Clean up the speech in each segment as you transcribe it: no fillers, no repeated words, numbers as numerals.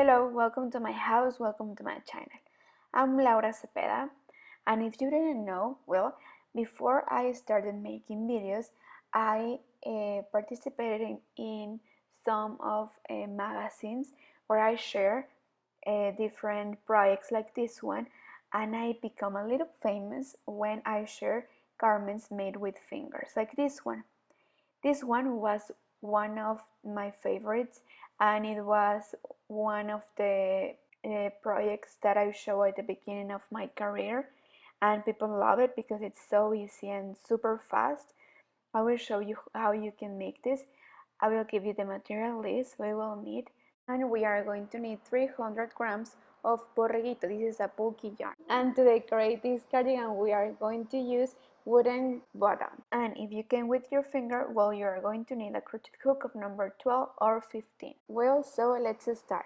Hello, welcome to my house, welcome to my channel. I'm Laura Cepeda, and if you didn't know, well, before I started making videos, I participated in some of magazines where I share different projects like this one, and I become a little famous when I share garments made with fingers like this one. This one was one of my favorites, and it was one of the projects that I show at the beginning of my career, and people love it because it's so easy and super fast. I will show you how you can make this. I will give you the material list we will need, and we are going to need 300 grams of Borreguito. This is a bulky yarn. And to decorate this cardigan, we are going to use wooden button. And if you can with your finger, well, you are going to need a crochet hook of number 12 or 15. Well, so let's start.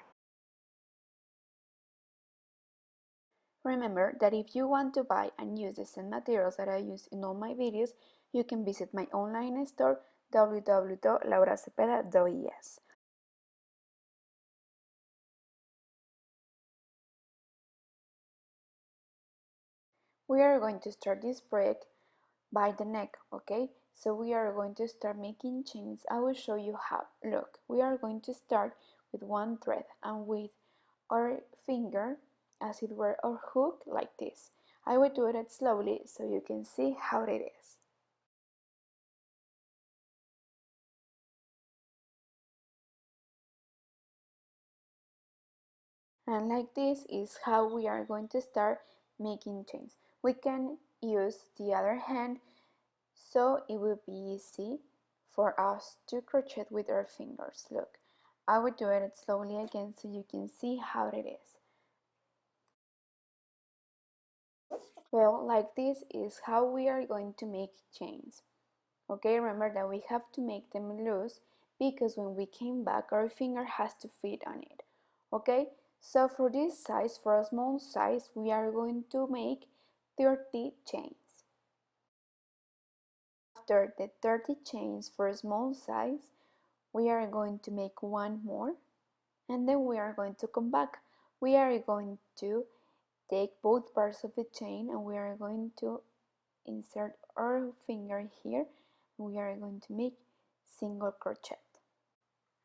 Remember that if you want to buy and use the same materials that I use in all my videos, you can visit my online store www.lauracepeda.es. We are going to start this project by the neck, okay? So we are going to start making chains. I will show you how. Look, we are going to start with one thread and with our finger, as it were, our hook like this. I will do it slowly so you can see how it is. And like this is how we are going to start making chains. We can use the other hand so it will be easy for us to crochet with our fingers. Look, I will do it slowly again so you can see how it is. Well, like this is how we are going to make chains. Okay, remember that we have to make them loose because when we came back our finger has to fit on it. Okay, so for this size, for a small size, we are going to make 30 chains. After the 30 chains for a small size, we are going to make one more, and then we are going to come back. We are going to take both parts of the chain and we are going to insert our finger here. We are going to make single crochet.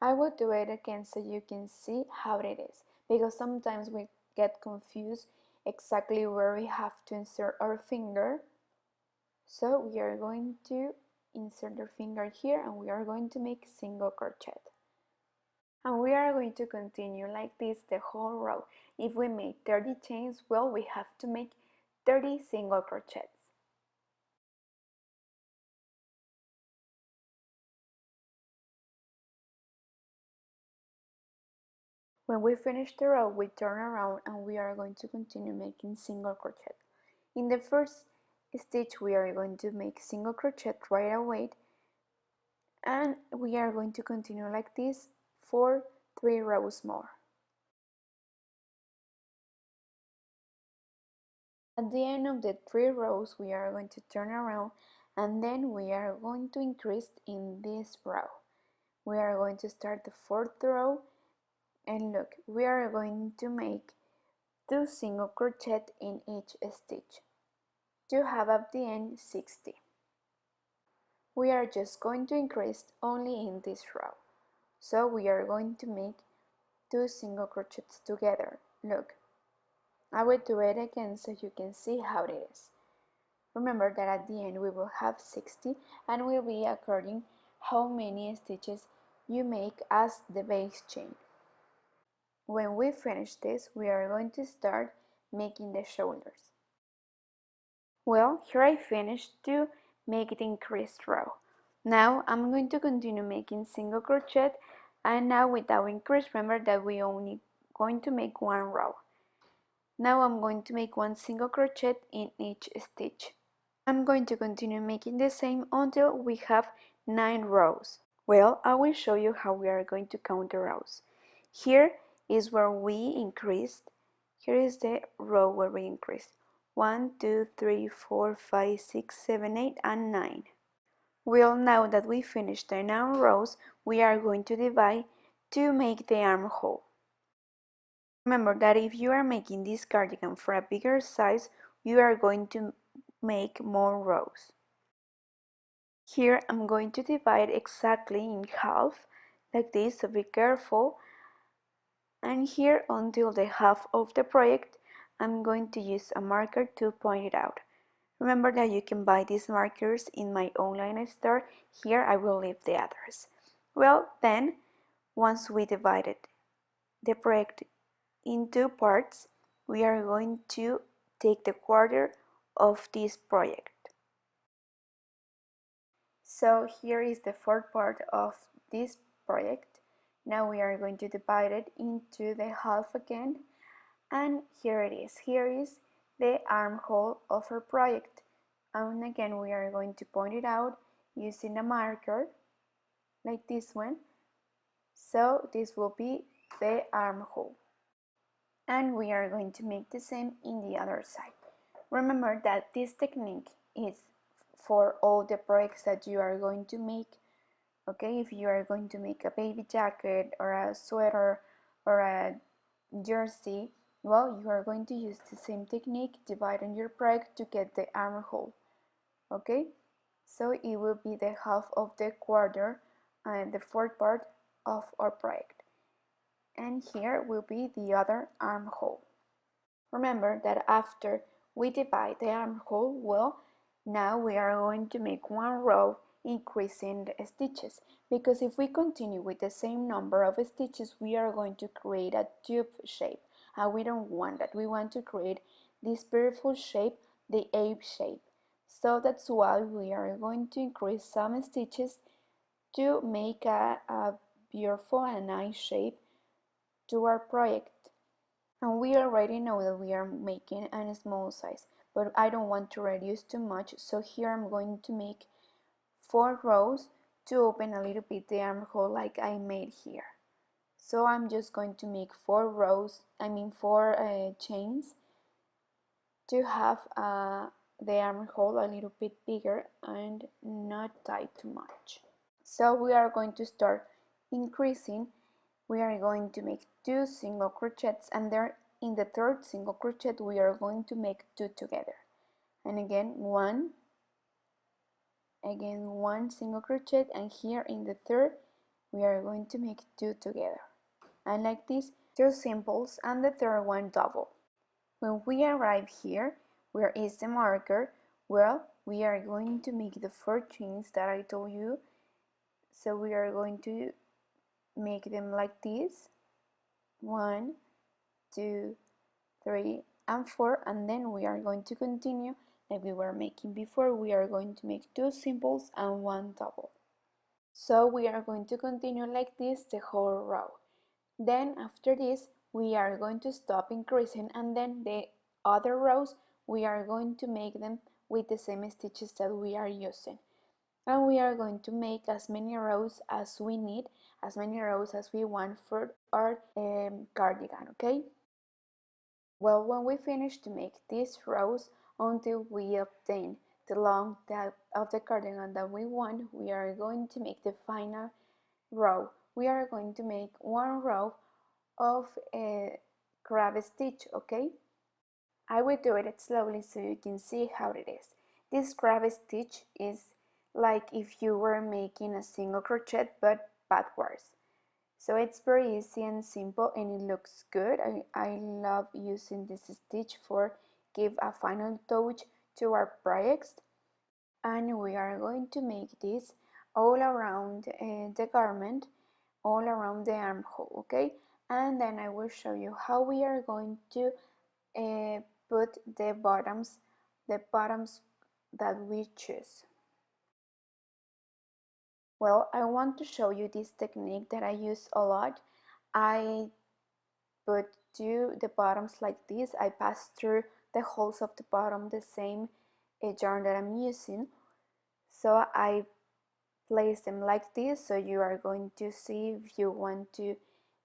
I will do it again so you can see how it is, because sometimes we get confused exactly where we have to insert our finger. So we are going to insert our finger here and we are going to make single crochet. And we are going to continue like this the whole row. If we made 30 chains, well, we have to make 30 single crochets. When we finish the row, we turn around and we are going to continue making single crochet. In the first stitch, we are going to make single crochet right away, and we are going to continue like this for 3 rows more. At the end of the 3 rows, we are going to turn around and then we are going to increase in this row. We are going to start the 4th row, and look, we are going to make 2 single crochet in each stitch to have at the end 60. We are just going to increase only in this row. So we are going to make 2 single crochets together. Look, I will do it again so you can see how it is. Remember that at the end we will have 60 and will be according how many stitches you make as the base chain. When we finish this, we are going to start making the shoulders. Well, here I finished to make the increased row. Now I'm going to continue making single crochet, and now without increase, remember that we only going to make 1 row. Now I'm going to make 1 single crochet in each stitch. I'm going to continue making the same until we have 9 rows. Well, I will show you how we are going to count the rows. Here is where we increased. Here is the row where we increased. 1, 2, 3, 4, 5, 6, 7, 8, and 9. Well, now that we finished the 9 rows, we are going to divide to make the armhole. Remember that if you are making this cardigan for a bigger size, you are going to make more rows. Here I'm going to divide exactly in half, like this, so be careful. And here until the half of the project, I'm going to use a marker to point it out. Remember that you can buy these markers in my online store. Here I will leave the address. Well, then, once we divided the project in two parts, we are going to take the quarter of this project. So here is the fourth part of this project. Now we are going to divide it into the half again, and here it is. Here is the armhole of our project, and again we are going to point it out using a marker like this one. So this will be the armhole, and we are going to make the same in the other side. Remember that this technique is for all the projects that you are going to make. Okay, if you are going to make a baby jacket or a sweater or a jersey, well, you are going to use the same technique, dividing your project to get the armhole. Okay, so it will be the half of the quarter and the fourth part of our project. And here will be the other armhole. Remember that after we divide the armhole, well, now we are going to make one row increasing the stitches, because if we continue with the same number of stitches, we are going to create a tube shape, and we don't want that. We want to create this beautiful shape, the A shape. So that's why we are going to increase some stitches to make a beautiful and nice shape to our project. And we already know that we are making a small size, but I don't want to reduce too much, so here I'm going to make 4 rows to open a little bit the armhole like I made here. So I'm just going to make 4 rows, 4 chains to have the armhole a little bit bigger and not tie too much. So we are going to start increasing. We are going to make 2 single crochets, and there in the third single crochet we are going to make 2 together, and again one single crochet, and here in the third we are going to make 2 together, and like this 2 simples and the third one double. When we arrive here, where is the marker? Well, we are going to make the 4 chains that I told you, so we are going to make them like this: 1, 2, 3, and 4, and then we are going to continue like we were making before. We are going to make 2 simples and 1 double. So we are going to continue like this the whole row. Then after this we are going to stop increasing, and then the other rows we are going to make them with the same stitches that we are using. And we are going to make as many rows as we need, as many rows as we want for our cardigan, okay? Well, when we finish to make these rows until we obtain the length of the cardigan that we want, we are going to make the final row. We are going to make 1 row of a crab stitch, okay? I will do it slowly so you can see how it is. This crab stitch is like if you were making a single crochet but backwards. So it's very easy and simple, and it looks good. I love using this stitch for give a final touch to our projects. And we are going to make this all around the garment, all around the armhole, okay? And then I will show you how we are going to put the bottoms that we choose. Well, I want to show you this technique that I use a lot. I put the bottoms like this. I pass through the holes of the bottom the same yarn that I'm using. So I place them like this, so you are going to see if you want to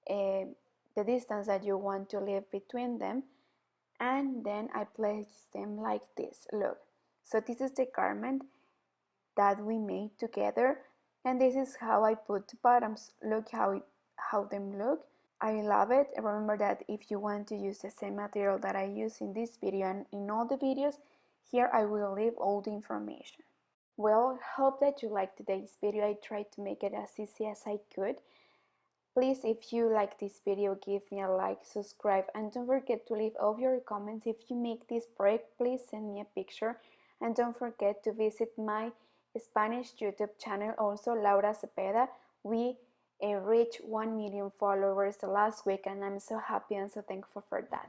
the distance that you want to leave between them, and then I place them like this. Look, so this is the garment that we made together, and this is how I put the bottoms. Look how them look. I love it. Remember that if you want to use the same material that I use in this video and in all the videos, here I will leave all the information. Well, hope that you liked today's video. I tried to make it as easy as I could. Please, if you like this video, give me a like, subscribe, and don't forget to leave all your comments. If you make this project, please send me a picture. And don't forget to visit my Spanish YouTube channel, also Laura Cepeda. We reached 1 million followers last week, and I'm so happy and so thankful for that.